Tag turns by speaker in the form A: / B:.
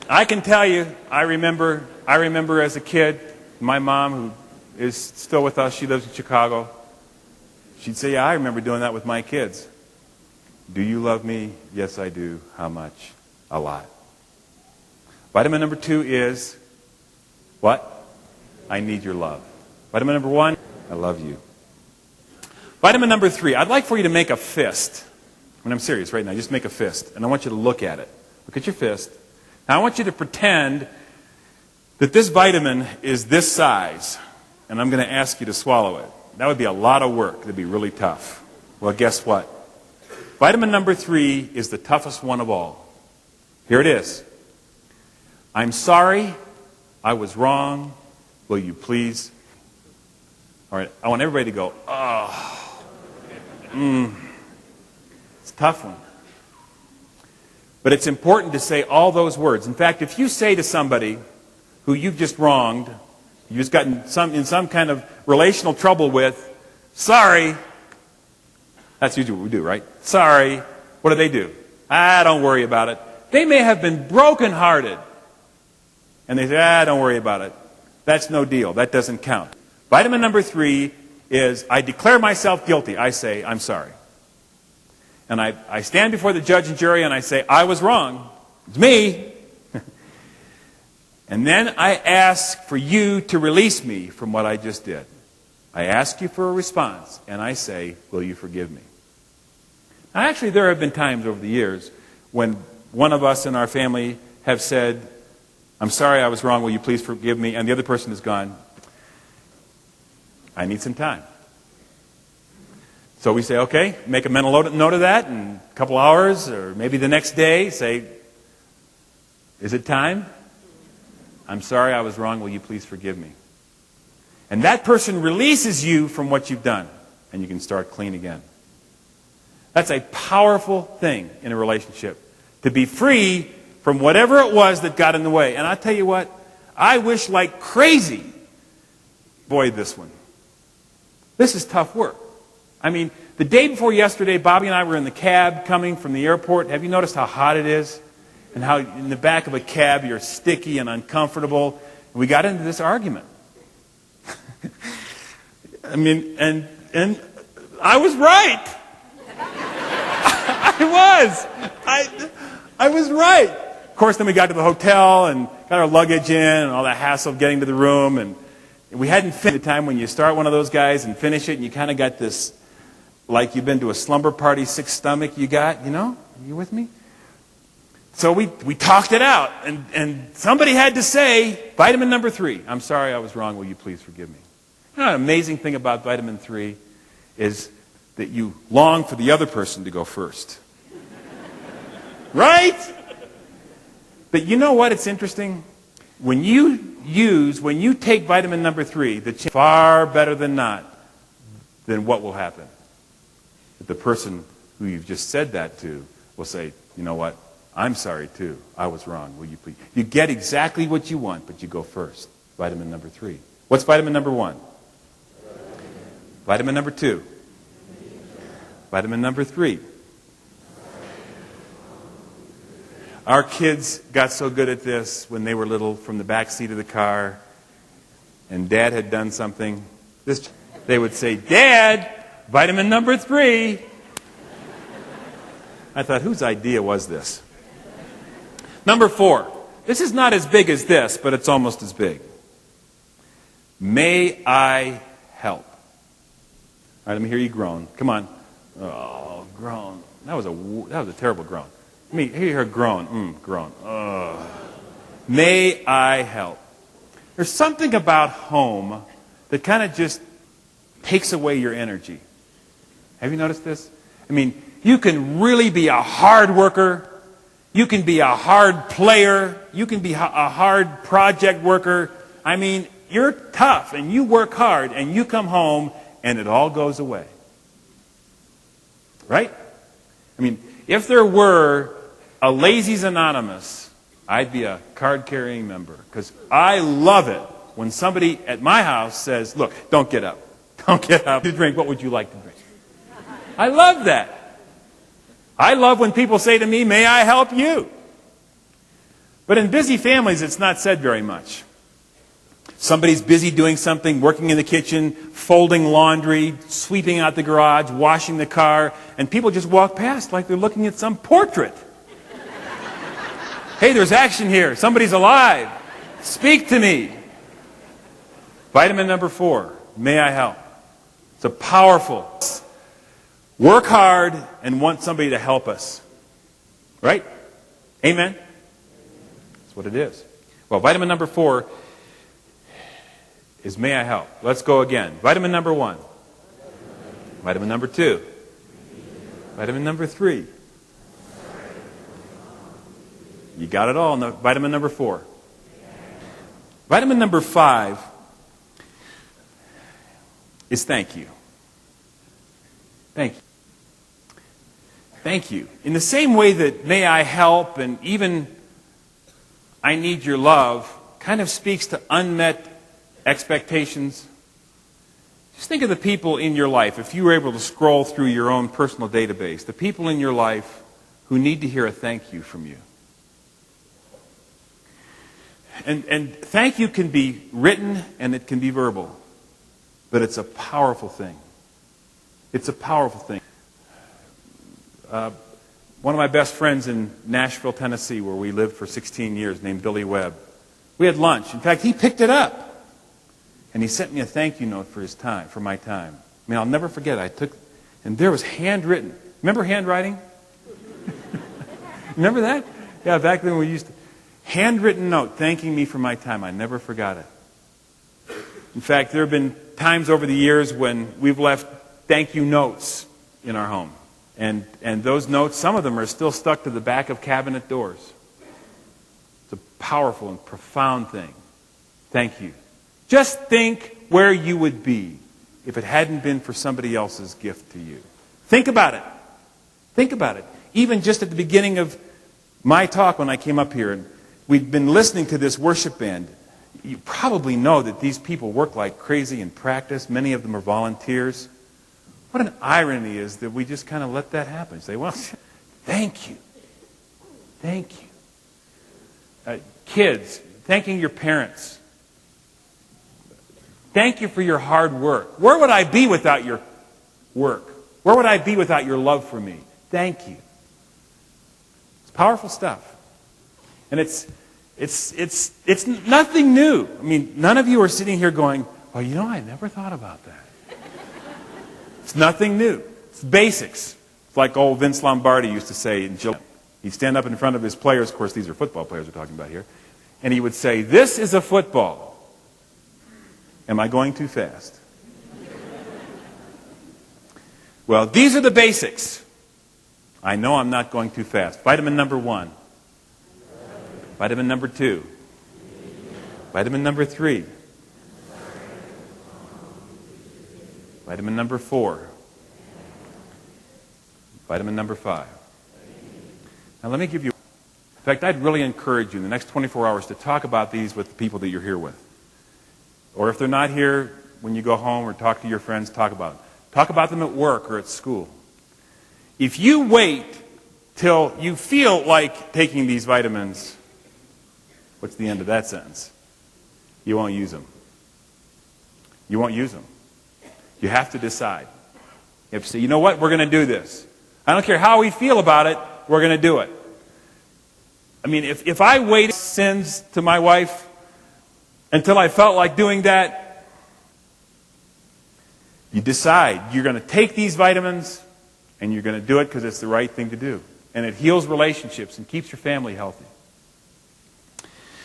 A: I can tell you, I remember as a kid, my mom, who is still with us, she lives in Chicago, she'd say, yeah, I remember doing that with my kids. Do you love me? Yes, I do. How much? A lot. Vitamin number 2 is, what? I need your love. Vitamin number 1, I love you. Vitamin number 3, I'd like for you to make a fist. When I'm serious right now, just make a fist. And I want you to look at it. Look at your fist. Now I want you to pretend that this vitamin is this size. And I'm going to ask you to swallow it. That would be a lot of work. It would be really tough. Well, guess what? Vitamin number 3 is the toughest one of all. Here it is. I'm sorry. I was wrong. Will you please? All right. I want everybody to go, oh. It's a tough one. But it's important to say all those words. In fact, if you say to somebody who you've just wronged, you've just gotten in some kind of relational trouble with, sorry. That's usually what we do, right? Sorry. What do? Don't worry about it. They may have been brokenhearted. And they say, don't worry about it. That's no deal. That doesn't count. Vitamin number 3 is, I declare myself guilty. I say, I'm sorry. And I stand before the judge and jury and I say, I was wrong. It's me. And then I ask for you to release me from what I just did. I ask you for a response, and I say, will you forgive me? Now, actually, there have been times over the years when one of us in our family have said, I'm sorry I was wrong, will you please forgive me? And the other person has gone, I need some time. So we say, okay, make a mental note of that, and a couple hours, or maybe the next day, say, is it time? I'm sorry I was wrong, will you please forgive me? And that person releases you from what you've done, and you can start clean again. That's a powerful thing in a relationship, to be free from whatever it was that got in the way. And I'll tell you what, I wish like crazy, boy, this one. This is tough work. I mean, the day before yesterday, Bobby and I were in the cab coming from the airport. Have you noticed how hot it is? And how in the back of a cab you're sticky and uncomfortable. And we got into this argument. I mean, and I was right. I was right. Of course, then we got to the hotel and got our luggage in and all that hassle of getting to the room. And we hadn't finished the time when you start one of those guys and finish it, and you kind of got this, like you've been to a slumber party, sick stomach you got, you know? Are you with me? So we talked it out, and somebody had to say, vitamin number 3, I'm sorry I was wrong, will you please forgive me? You know, an amazing thing about vitamin 3 is that you long for the other person to go first. Right? But you know what? It's interesting. When you take vitamin number 3, the chance far better than not, then what will happen? That the person who you've just said that to will say, you know what? I'm sorry too. I was wrong. Will you please? You get exactly what you want, but you go first. Vitamin number 3. What's vitamin number 1? Vitamin number 2. Vitamin number 3. Our kids got so good at this when they were little from the back seat of the car, and Dad had done something. They would say, Dad, vitamin number 3. I thought, whose idea was this? Number 4. This is not as big as this, but it's almost as big. May I help? All right, let me hear you groan. Come on. Oh, groan. That was a terrible groan. Let me hear her groan. Groan. May I help? There's something about home that kind of just takes away your energy. Have you noticed this? I mean, you can really be a hard worker. You can be a hard player. You can be a hard project worker. I mean, you're tough and you work hard and you come home and it all goes away. Right? I mean, if there were a Lazy's Anonymous, I'd be a card-carrying member. Because I love it when somebody at my house says, look, don't get up. Don't get up to drink. What would you like to drink? I love that. I love when people say to me, may I help you? But in busy families, it's not said very much. Somebody's busy doing something, working in the kitchen, folding laundry, sweeping out the garage, washing the car, and people just walk past like they're looking at some portrait. Hey, there's action here. Somebody's alive. Speak to me. Vitamin number 4, may I help? It's a powerful. Work hard and want somebody to help us. Right? Amen? That's what it is. Well, vitamin number 4 is may I help? Let's go again. Vitamin number 1. Vitamin number 2. Vitamin number 3. You got it all. No, vitamin number 4. Vitamin number 5 is thank you. Thank you. Thank you. In the same way that may I help and even I need your love kind of speaks to unmet expectations. Just think of the people in your life, if you were able to scroll through your own personal database, the people in your life who need to hear a thank you from you. And thank you can be written and it can be verbal, but it's a powerful thing. It's a powerful thing. One of my best friends in Nashville, Tennessee, where we lived for 16 years, named Billy Webb, we had lunch. In fact, he picked it up. And he sent me a thank you note for his time, for my time. I mean, I'll never forget. And there was handwritten. Remember handwriting? Remember that? Yeah, back then we used to. Handwritten note thanking me for my time. I never forgot it. In fact, there have been times over the years when we've left thank you notes in our home. And those notes, some of them are still stuck to the back of cabinet doors. It's a powerful and profound thing. Thank you. Just think where you would be if it hadn't been for somebody else's gift to you. Think about it. Think about it. Even just at the beginning of my talk when I came up here, and we'd been listening to this worship band. You probably know that these people work like crazy in practice. Many of them are volunteers. What an irony is that we just kind of let that happen. Say, well, thank you. Thank you. Kids, thanking your parents. Thank you for your hard work. Where would I be without your work? Where would I be without your love for me? Thank you. It's powerful stuff. And it's nothing new. I mean, none of you are sitting here going, well, you know, I never thought about that. It's nothing new. It's basics. It's like old Vince Lombardi used to say in Gillette. He'd stand up in front of his players. Of course, these are football players we're talking about here. And he would say, this is a football. Am I going too fast? Well, these are the basics. I know I'm not going too fast. Vitamin number 1. Vitamin number 2. Vitamin number 3. Vitamin number 4. Vitamin number 5. Now let me give you... In fact, I'd really encourage you in the next 24 hours to talk about these with the people that you're here with. Or if they're not here, when you go home or talk to your friends, talk about them. Talk about them at work or at school. If you wait till you feel like taking these vitamins, what's the end of that sentence? You won't use them. You won't use them. You have to decide. You have to say, you know what, we're going to do this. I don't care how we feel about it, we're going to do it. I mean, if I waited sins to my wife until I felt like doing that, you decide you're going to take these vitamins and you're going to do it because it's the right thing to do. And it heals relationships and keeps your family healthy.